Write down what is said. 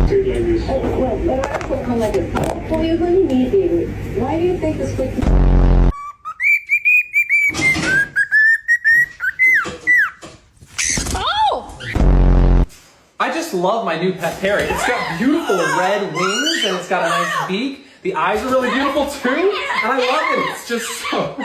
Well, when article come like this, こういう風に見えている。Why do you think the split? I just love my new pet parrot. It's got beautiful red wings and it's got a nice beak. The eyes are really beautiful too, and I love it. It's just so...